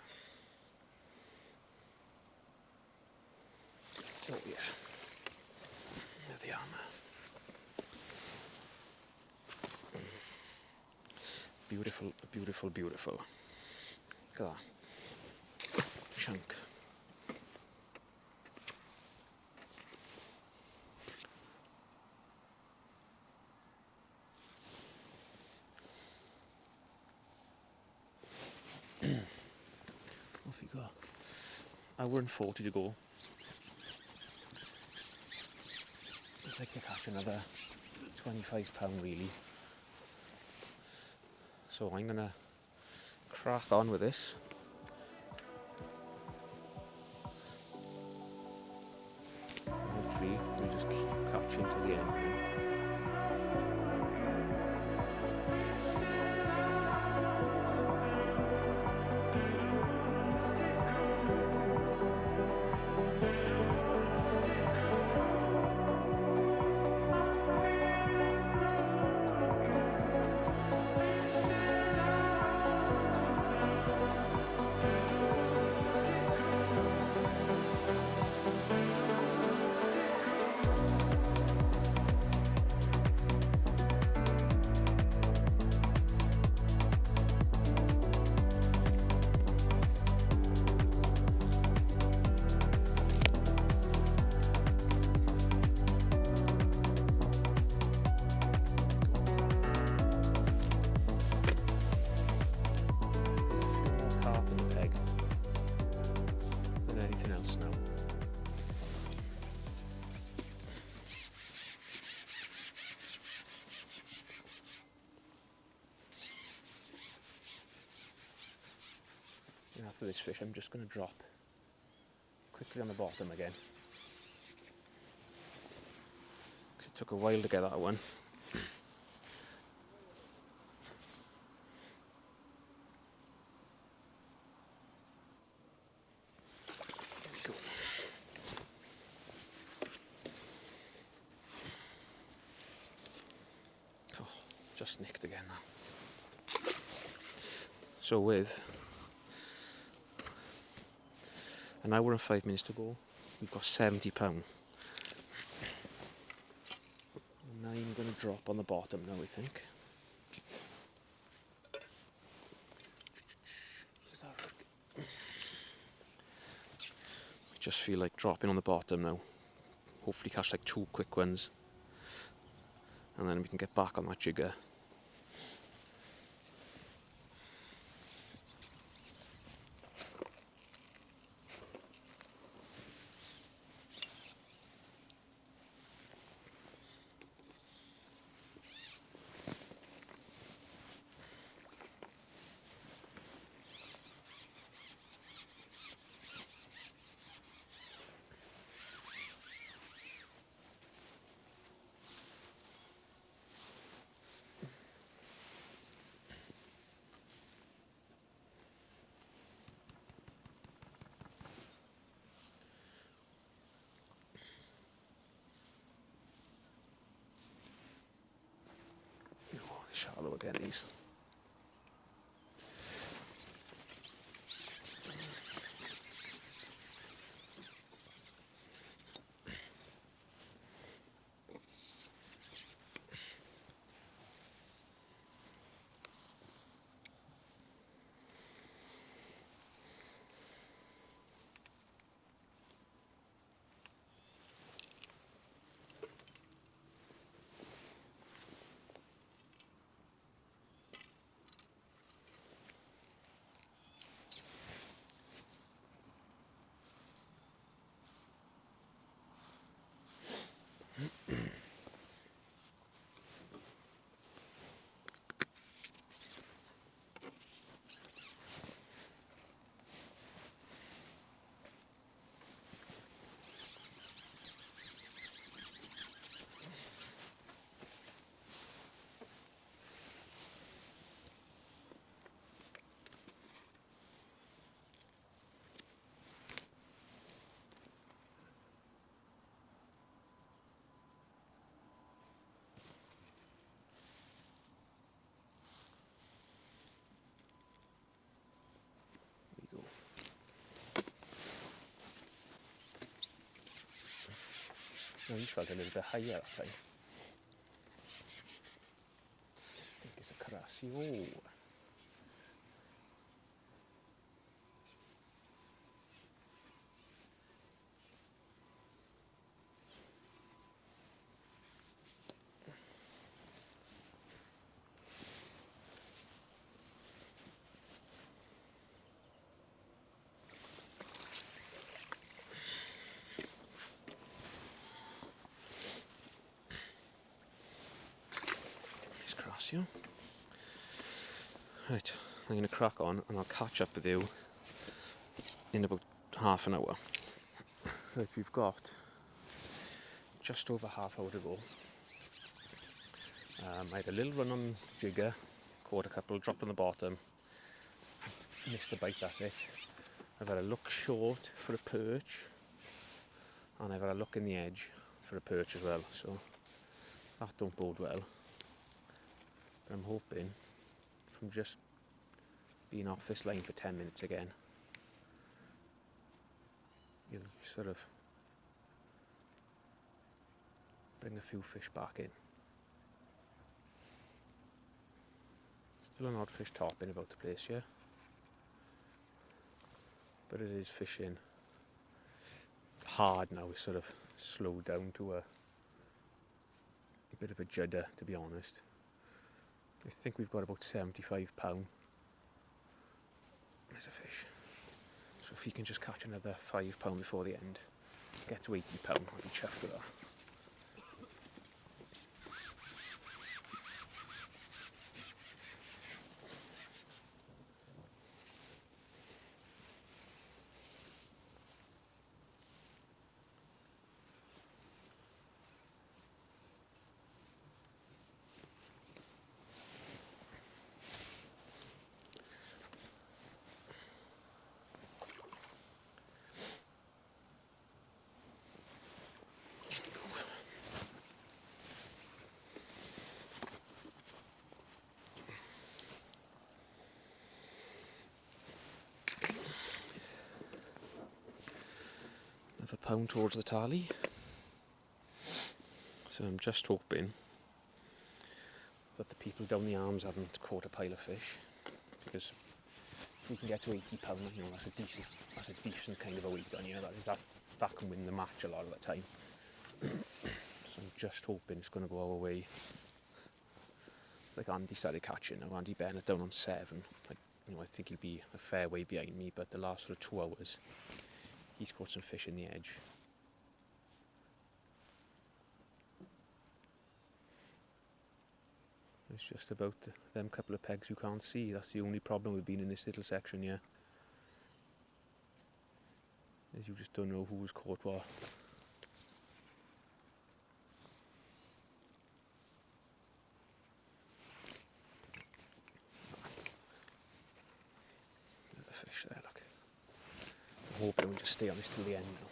Oh yeah. There they are. Beautiful, beautiful, beautiful. Look at that. Chunk. Off you go. Hour and 40 to go. I'd like to catch another £25 really. So I'm gonna crack on with this. Hopefully we'll just keep catching to the end. After this fish, I'm just going to drop quickly on the bottom again. 'Cause it took a while to get that one. There we go. Oh, just nicked again now. So with an hour and 5 minutes to go, we've got £70. And I'm going to drop on the bottom now, I think. I just feel like dropping on the bottom now. Hopefully catch like 2 quick ones. And then we can get back on that jigger. Shallow again, these. No, he felt a little bit higher that time. I think it's a Carasio. Right, I'm going to crack on and I'll catch up with you in about half an hour. Right, we've got just over half hour to go. I had a little run on jigger, caught a couple, dropped on the bottom, missed a bite, that's it. I've had a look short for a perch, and I've had a look in the edge for a perch as well, so that don't bode well. But I'm hoping from just being off this line for 10 minutes again, you'll sort of bring a few fish back in. Still an odd fish topping about the place, yeah, but it is fishing hard now. It's sort of slowed down to a bit of a judder, to be honest. I think we've got about 75 pound. There's a fish. So if he can just catch another 5 pound before the end, get to 80 pound, I'll be chuffed with that. Another pound towards the tally. So I'm just hoping that the people down the arms haven't caught a pile of fish, because if we can get to 80 pound, you know, that's a decent kind of a weight on you. That can win the match a lot of the time. So I'm just hoping it's going to go our way. Like Andy started catching now, Andy Bennett down on 7. I think he'll be a fair way behind me, but the last sort of 2 hours he's caught some fish in the edge. It's just about them couple of pegs you can't see. That's the only problem with being in this little section here, is you just don't know who's caught what. There's the fish there, look. I'm hoping we'll just stay on this till the end now.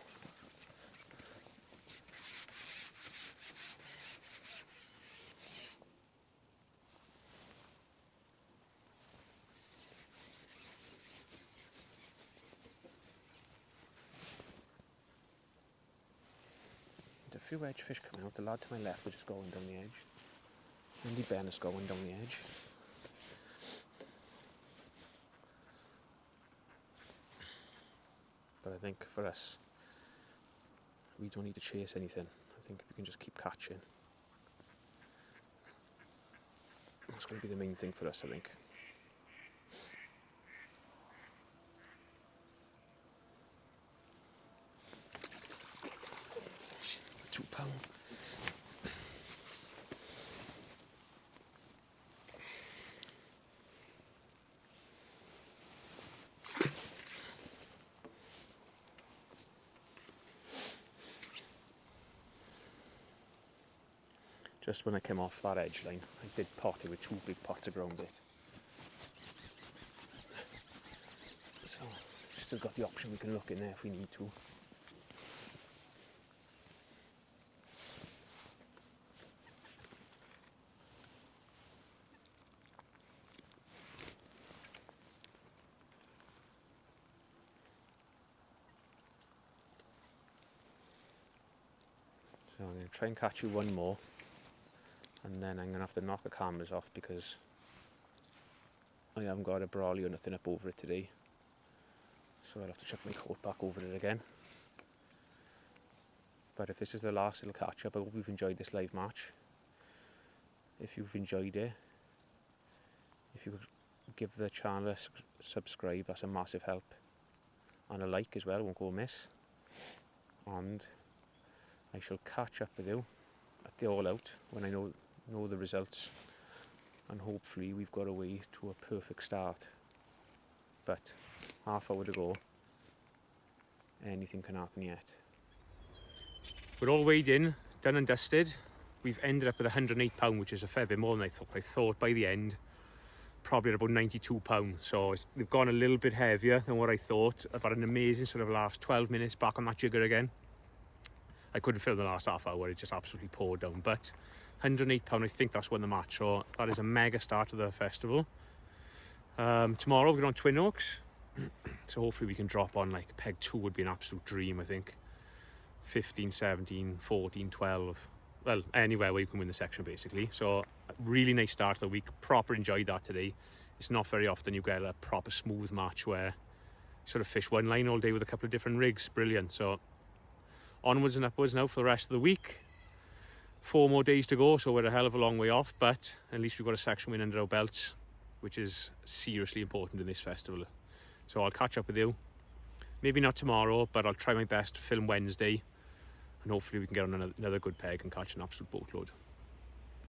There's a few edge fish coming out. The lad to my left are just going down the edge. Andy Bennett's going down the edge. But I think for us, we don't need to chase anything. I think we can just keep catching. That's going to be the main thing for us, I think. £2. Just when I came off that edge line, I did pot it with 2 big pots of ground bait. So, still got the option we can look in there if we need to. So I'm going to try and catch you one more, and then I'm going to have to knock the cameras off because I haven't got a brolly or nothing up over it today. So I'll have to chuck my coat back over it again. But if this is the last little catch up, I hope you've enjoyed this live match. If you've enjoyed it, if you could give the channel a subscribe, that's a massive help. And a like as well, won't go amiss. And I shall catch up with you at the all out when I know the results. And hopefully we've got away to a perfect start. But half hour to go. Anything can happen yet. We're all weighed in, done and dusted. We've ended up with £108, which is a fair bit more than I thought. I thought by the end, probably at about £92. So they've gone a little bit heavier than what I thought. I've had an amazing sort of last 12 minutes back on that jigger again. I couldn't film the last half hour, it just absolutely poured down. But £108, I think that's won the match. So that is a mega start to the festival. Tomorrow we're on Twin Oaks. So hopefully we can drop on like peg 2 would be an absolute dream, I think. 15, 17, 14, 12. Well, anywhere where you can win the section basically. So really nice start to the week. Proper enjoyed that today. It's not very often you get a proper smooth match where you sort of fish one line all day with a couple of different rigs. Brilliant. So onwards and upwards now for the rest of the week. 4 more days to go, so we're a hell of a long way off, but at least we've got a section win under our belts, which is seriously important in this festival. So I'll catch up with you. Maybe not tomorrow, but I'll try my best to film Wednesday. And hopefully we can get on another good peg and catch an absolute boatload.